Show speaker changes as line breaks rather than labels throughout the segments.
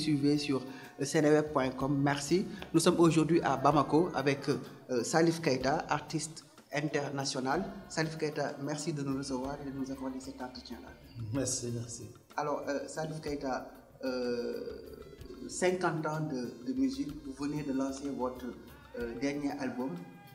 suivez sur seneweb.com. Merci. Nous sommes aujourd'hui à Bamako avec Salif Keita, artiste international. Salif Keita, merci de nous recevoir et de nous accorder cet entretien-là.
Merci, merci.
Alors, Salif Keita, 50 ans de musique, vous venez de lancer votre dernier album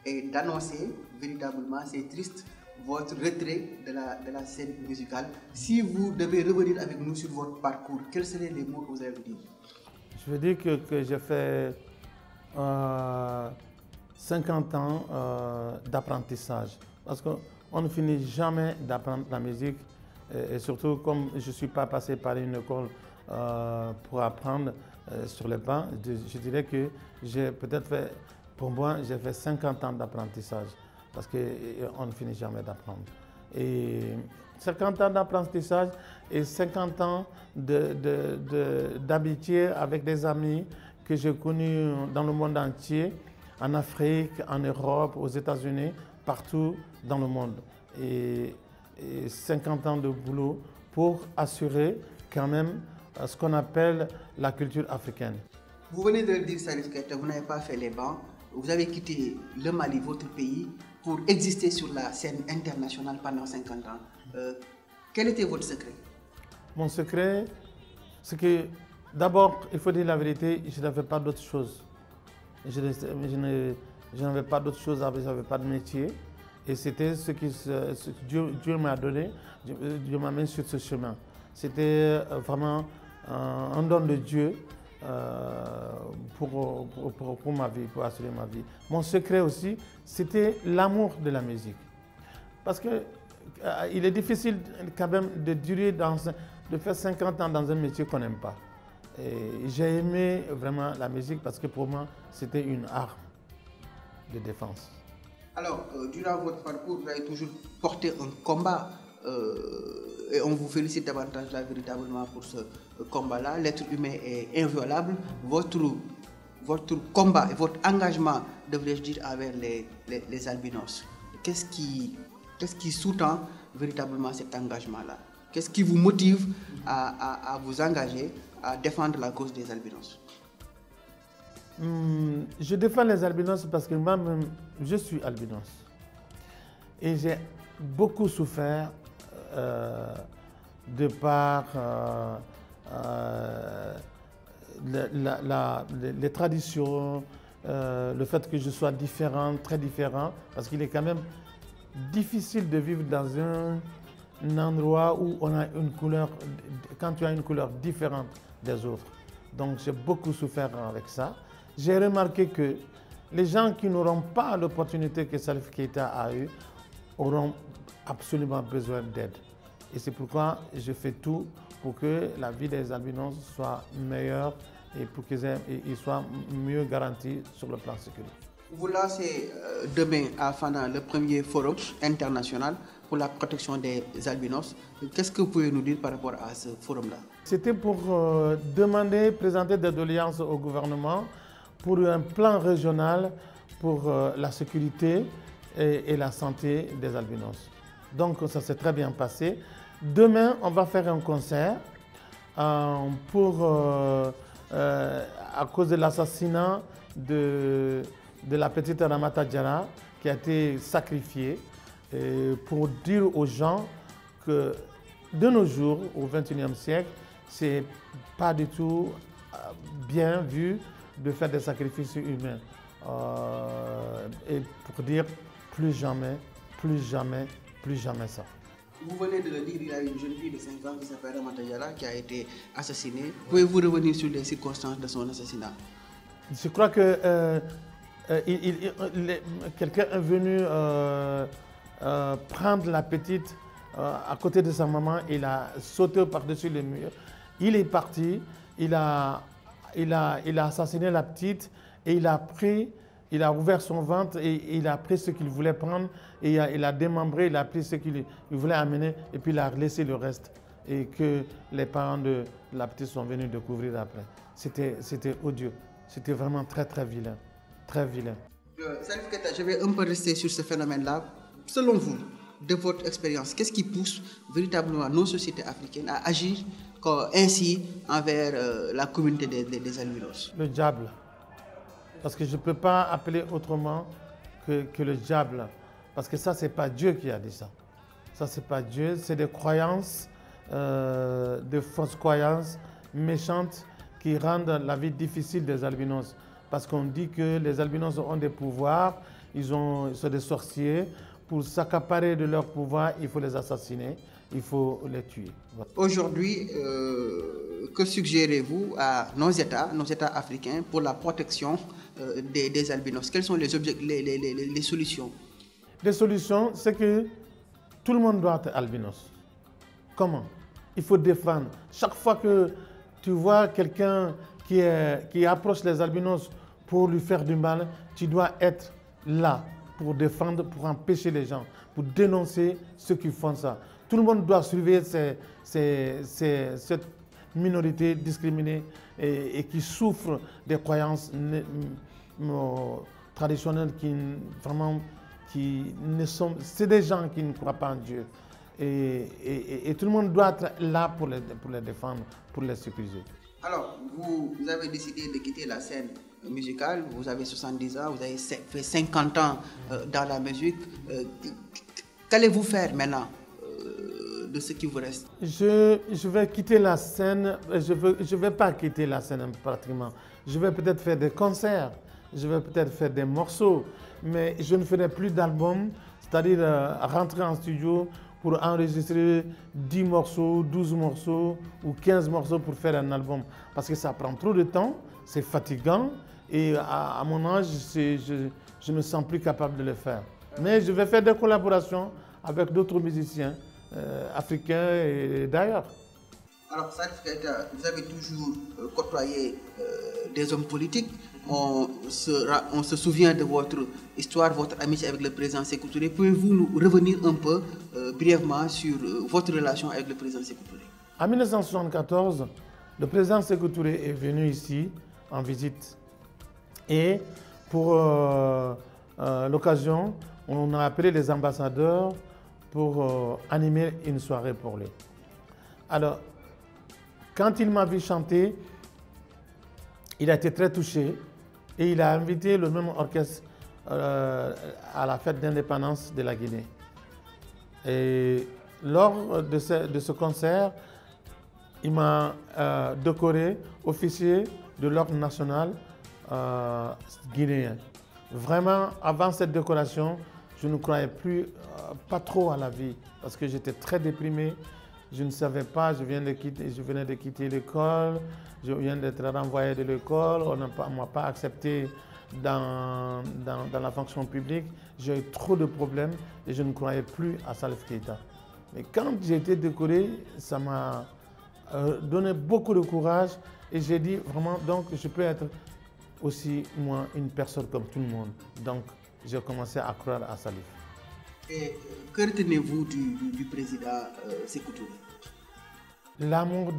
et d'annoncer véritablement, c'est triste, votre retrait de la scène musicale. Si vous devez revenir avec nous sur votre parcours, quels seraient les mots que vous allez vous dire?
Je veux dire que j'ai fait 50 ans d'apprentissage. Parce qu'on ne finit jamais d'apprendre la musique. Et surtout, comme je ne suis pas passé par une école pour apprendre sur les bancs, je dirais que j'ai peut-être fait, pour moi, j'ai fait 50 ans d'apprentissage. Parce qu'on ne finit jamais d'apprendre. Et 50 ans d'apprentissage et 50 ans d'amitié avec des amis que j'ai connus dans le monde entier, en Afrique, en Europe, aux États-Unis, partout dans le monde. Et 50 ans de boulot pour assurer quand même ce qu'on appelle la culture africaine.
Vous venez de le dire, Salif Keita, vous n'avez pas fait les bancs. Vous avez quitté le Mali, votre pays, pour exister sur la scène internationale pendant 50 ans. Quel était votre secret? Mon
secret, c'est que d'abord, il faut dire la vérité, je n'avais pas d'autre chose. Je n'avais pas d'autre chose, je n'avais pas de métier. Et c'était ce que Dieu m'a donné, Dieu m'a mis sur ce chemin. C'était vraiment un don de Dieu pour ma vie, pour assurer ma vie. Mon secret aussi, c'était l'amour de la musique. Parce qu'il est difficile quand même de durer, de faire 50 ans dans un métier qu'on n'aime pas. J'ai aimé vraiment la musique parce que pour moi, c'était une arme de défense.
Alors, durant votre parcours, vous avez toujours porté un combat et on vous félicite davantage là, véritablement pour ce combat-là. L'être humain est inviolable. Votre combat et votre engagement, devrais-je dire, envers les albinos, qu'est-ce qui sous-tend véritablement cet engagement-là? Qu'est-ce qui vous motive à vous engager, à défendre la cause des albinos?
Je défends les albinos parce que moi-même, je suis albinos. Et j'ai beaucoup souffert de par les traditions, le fait que je sois différent, très différent, parce qu'il est quand même difficile de vivre dans un endroit où on a une couleur, quand tu as une couleur différente des autres. Donc j'ai beaucoup souffert avec ça. J'ai remarqué que les gens qui n'auront pas l'opportunité que Salif Keita a eue auront absolument besoin d'aide. Et c'est pourquoi je fais tout pour que la vie des albinos soit meilleure et pour qu'ils soient mieux garantis sur le plan sécuritaire.
Vous lancez demain à Fana le premier forum international pour la protection des albinos. Qu'est-ce que vous pouvez nous dire par rapport à ce forum-là?
C'était pour présenter des doléances au gouvernement pour un plan régional pour la sécurité et la santé des albinos. Donc ça s'est très bien passé. Demain, on va faire un concert à cause de l'assassinat de la petite Ramata Diarra qui a été sacrifiée pour dire aux gens que de nos jours, au XXIe siècle, c'est pas du tout bien vu de faire des sacrifices humains. Et pour dire plus jamais, plus jamais, plus jamais ça.
Vous venez de le dire, il y a une jeune fille de 5 ans qui s'appelle Ramata Diarra qui a été assassinée. Pouvez-vous revenir sur les circonstances de son assassinat?
Je crois que quelqu'un est venu prendre la petite à côté de sa maman, il a sauté par-dessus le mur, il est parti, il a assassiné la petite et il a ouvert son ventre et il a pris ce qu'il voulait prendre et il a démembré, il a pris ce qu'il voulait amener et puis il a laissé le reste et que les parents de la petite sont venus découvrir après. C'était odieux, c'était vraiment très très vilain, très vilain.
Salif Keita, je vais un peu rester sur ce phénomène-là. Selon vous, de votre expérience, qu'est-ce qui pousse véritablement nos sociétés africaines à agir ainsi envers la communauté des albinos?
Le diable. Parce que je ne peux pas appeler autrement que le diable. Parce que ça, ce n'est pas Dieu qui a dit ça. Ça, ce n'est pas Dieu, c'est des croyances, des fausses croyances méchantes qui rendent la vie difficile des albinos. Parce qu'on dit que les albinos ont des pouvoirs, ils sont des sorciers. Pour s'accaparer de leur pouvoir, il faut les assassiner, il faut les tuer. Voilà.
Aujourd'hui, que suggérez-vous à nos États africains pour la protection des albinos? Quelles sont les solutions?
Les solutions, c'est que tout le monde doit être albinos. Comment? Il faut défendre. Chaque fois que tu vois quelqu'un qui approche les albinos pour lui faire du mal, tu dois être là pour défendre, pour empêcher les gens, pour dénoncer ceux qui font ça. Tout le monde doit surveiller cette minorité discriminée et qui souffre des croyances traditionnelles c'est des gens qui ne croient pas en Dieu. Et tout le monde doit être là pour les défendre, pour les sécuriser.
Alors, vous avez décidé de quitter la scène musicale, vous avez 70 ans, vous avez fait 50 ans dans la musique. Qu'allez-vous faire maintenant de ce qui vous reste?
Je vais quitter la scène, je vais pas quitter la scène pratiquement. Je vais peut-être faire des concerts, je vais peut-être faire des morceaux, mais je ne ferai plus d'albums, c'est-à-dire rentrer en studio pour enregistrer 10 morceaux, 12 morceaux ou 15 morceaux pour faire un album. Parce que ça prend trop de temps, c'est fatigant et à mon âge, je ne me sens plus capable de le faire. Mais je vais faire des collaborations avec d'autres musiciens africains et d'ailleurs.
Alors, Salif Keita, vous avez toujours côtoyé des hommes politiques. On se souvient de votre histoire, votre amitié avec le président Sékou Touré. Pouvez-vous nous revenir un peu brièvement sur votre relation avec le président Sékou Touré?
En 1974, le président Sékou Touré est venu ici en visite. Et pour l'occasion, on a appelé les ambassadeurs pour animer une soirée pour lui. Alors, quand il m'a vu chanter, il a été très touché et il a invité le même orchestre à la fête d'indépendance de la Guinée. Et lors de ce concert, il m'a décoré officier de l'ordre national guinéen. Vraiment, avant cette décoration, je ne croyais plus, pas trop à la vie, parce que j'étais très déprimé. Je ne savais pas, je venais de quitter l'école, je viens d'être renvoyé de l'école, on ne m'a pas accepté dans la fonction publique. J'ai eu trop de problèmes et je ne croyais plus à Salif Keita. Mais quand j'ai été décoré, ça m'a donné beaucoup de courage et j'ai dit vraiment, donc je peux être aussi, moi, une personne comme tout le monde. Donc, j'ai commencé à croire à Salif.
Et que retenez-vous du président Sékou Touré?
L'amour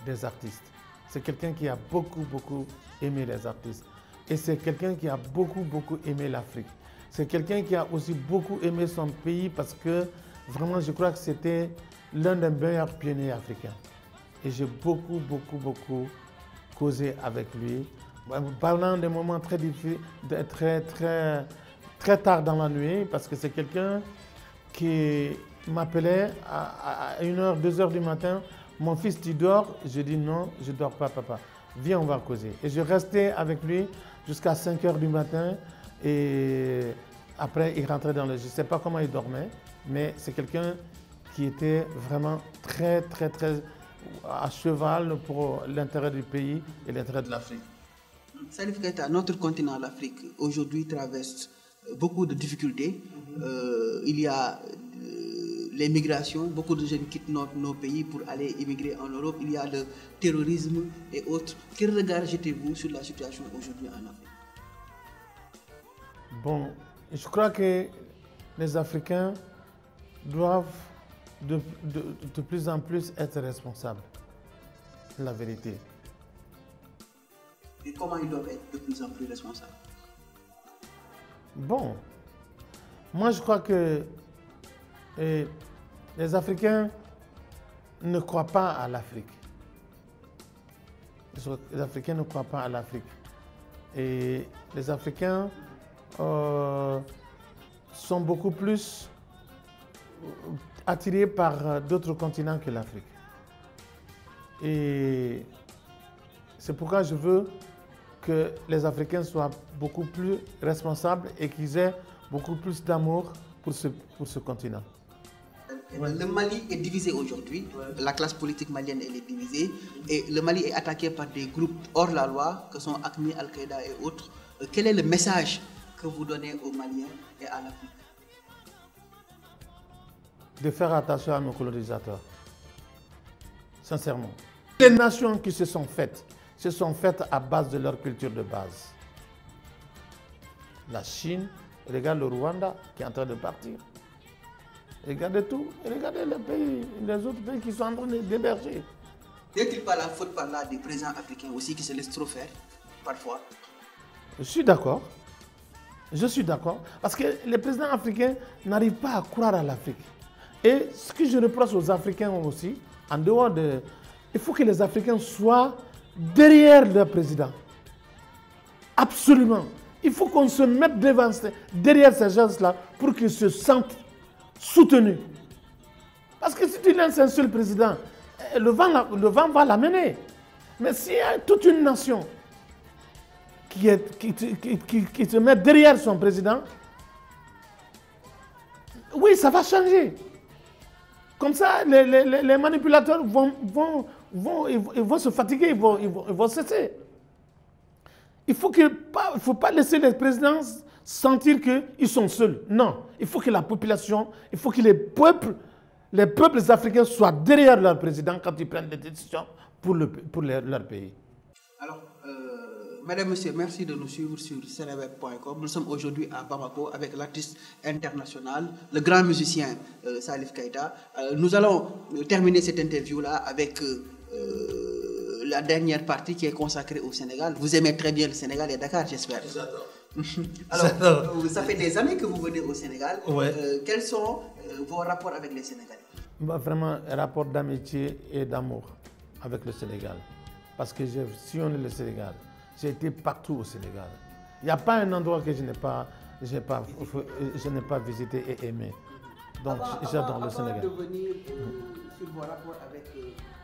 des artistes. C'est quelqu'un qui a beaucoup aimé les artistes. Et c'est quelqu'un qui a beaucoup aimé l'Afrique. C'est quelqu'un qui a aussi beaucoup aimé son pays parce que vraiment, je crois que c'était l'un des meilleurs pionniers africains. Et j'ai beaucoup causé avec lui. Pendant des moments très difficiles, très tard dans la nuit, parce que c'est quelqu'un qui m'appelait à 1h, 2h du matin. Mon fils, tu dors? Je dis non, je ne dors pas, papa. Viens, on va causer. Et je restais avec lui jusqu'à 5h du matin. Et après, il rentrait dans le... Je ne sais pas comment il dormait, mais c'est quelqu'un qui était vraiment très à cheval pour l'intérêt du pays et l'intérêt de l'Afrique.
Salif Keita, notre continent, l'Afrique, aujourd'hui traverse beaucoup de difficultés. Il y a les migrations, beaucoup de jeunes quittent nos pays pour aller immigrer en Europe. Il y a le terrorisme et autres. Quel regard jetez-vous sur la situation aujourd'hui en Afrique?
Bon, je crois que les Africains doivent de plus en plus être responsables. C'est la vérité.
Et comment ils doivent être de plus en plus responsables?
Bon, moi je crois que les Africains ne croient pas à l'Afrique. Les Africains ne croient pas à l'Afrique. Et les Africains sont beaucoup plus attirés par d'autres continents que l'Afrique. Et c'est pourquoi je veux que les Africains soient beaucoup plus responsables et qu'ils aient beaucoup plus d'amour pour ce continent.
Le Mali est divisé aujourd'hui, la classe politique malienne elle est divisée et le Mali est attaqué par des groupes hors la loi que sont AQMI, Al-Qaïda et autres. Quel est le message que vous donnez aux Maliens et à l'Afrique?
De faire attention à nos colonisateurs, sincèrement. Les nations qui se sont faites à base de leur culture de base. La Chine, regarde le Rwanda qui est en train de partir. Regardez tout, regardez les autres pays qui sont en train d'émerger.
N'est-il pas la faute par là des présidents africains aussi qui se laissent trop faire, parfois?
Je suis d'accord. Je suis d'accord. Parce que les présidents africains n'arrivent pas à croire à l'Afrique. Et ce que je reproche aux Africains aussi, en dehors de... Il faut que les Africains soient derrière leur président. Absolument. Il faut qu'on se mette derrière ces gens-là pour qu'ils se sentent soutenus. Parce que si tu lances un seul président, le vent va l'amener. Mais s'il y a toute une nation qui se met derrière son président, oui, ça va changer. Comme ça, les manipulateurs ils vont se fatiguer, ils vont cesser. Il ne faut pas laisser les présidents sentir qu'ils sont seuls. Non, il faut que la population, il faut que les peuples africains soient derrière leur président quand ils prennent des décisions pour leur pays.
Alors, Mesdames, Messieurs, merci de nous suivre sur seneweb.com. Nous sommes aujourd'hui à Bamako avec l'artiste international, le grand musicien Salif Keïta. Nous allons terminer cette interview-là avec la dernière partie qui est consacrée au Sénégal. Vous aimez très bien le Sénégal et Dakar, j'espère.
J'adore.
Alors, ça fait des années que vous venez au Sénégal.
Ouais.
Quels sont vos rapports avec les Sénégalais?
Vraiment un rapport d'amitié et d'amour avec le Sénégal. Parce que j'ai sillonné le Sénégal. J'ai été partout au Sénégal. Il n'y a pas un endroit que je n'ai pas visité et aimé. Donc j'adore le Sénégal.
Avant de venir sur vos rapports avec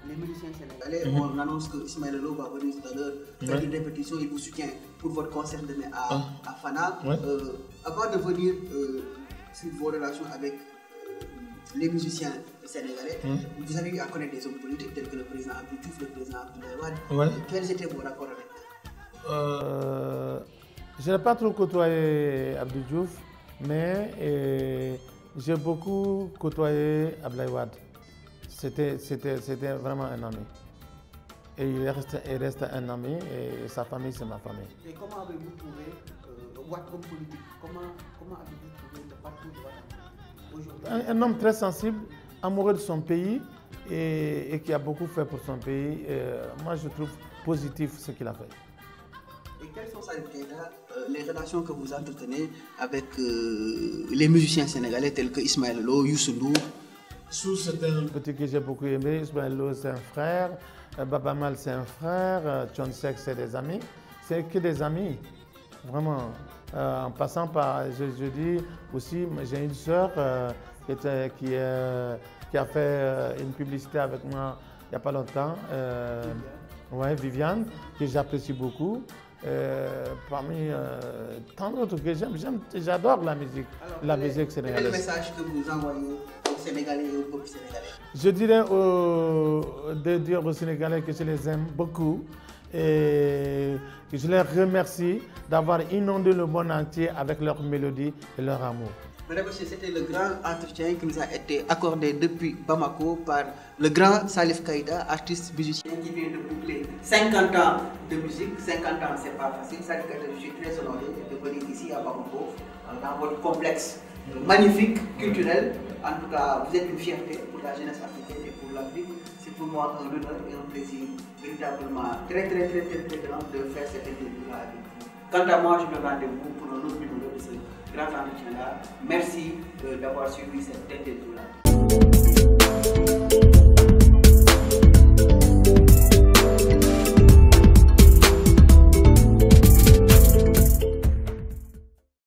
les musiciens sénégalais, on annonce que Ismaël Lô va venir tout à l'heure faire une répétition, il vous soutient pour votre concert demain à Fana. Avant de venir sur vos relations avec les musiciens sénégalais, vous avez eu à connaître des hommes politiques tels que le président Abdou Diouf, le président Abdoulaye Wade. Quels étaient vos rapports avec eux?
Je n'ai pas trop côtoyé Abdou Diouf, mais j'ai beaucoup côtoyé Abdoulaye Wade. C'était vraiment un ami. Et il reste un ami et sa famille, c'est ma famille.
Et comment avez-vous trouvé Wade comme politique? Comment avez-vous trouvé le parcours de Wade aujourd'hui?
Un homme très sensible, amoureux de son pays et qui a beaucoup fait pour son pays. Moi, je trouve positif ce qu'il a fait.
Et quelles sont les relations que vous entretenez avec les musiciens sénégalais tels que Ismaël Lô, Youssou Ndour?
C'est un petit que j'ai beaucoup aimé. Ismaël Lô, c'est un frère. Baba Mal, c'est un frère. Thione Seck, c'est des amis. C'est que des amis. Vraiment. En passant par, je dis aussi, j'ai une sœur qui a fait une publicité avec moi il n'y a pas longtemps. Viviane, que j'apprécie beaucoup. Parmi tant d'autres que j'aime, j'adore la musique. Alors, la musique sénégalaise.
Quel est le message que vous envoyez aux Sénégalais et au peuple sénégalais?
Je dirais de dire aux Sénégalais que je les aime beaucoup et que je les remercie d'avoir inondé le monde entier avec leur mélodie et leur amour.
Mesdames et messieurs, c'était le grand entretien qui nous a été accordé depuis Bamako par le grand Salif Keïta, artiste musicien qui vient de boucler 50 ans de musique. 50 ans, c'est pas facile. Salif Keïta, je suis très honoré de venir ici à Bamako, dans votre complexe magnifique, culturel. En tout cas, vous êtes une fierté pour la jeunesse africaine et pour l'Afrique. C'est pour moi un honneur et un plaisir véritablement très grand de faire cette interview-là avec vous. Quant à moi, je me rends rendez-vous pour un autre numéro de ce grand entretien-là. Merci d'avoir suivi cette interview-là.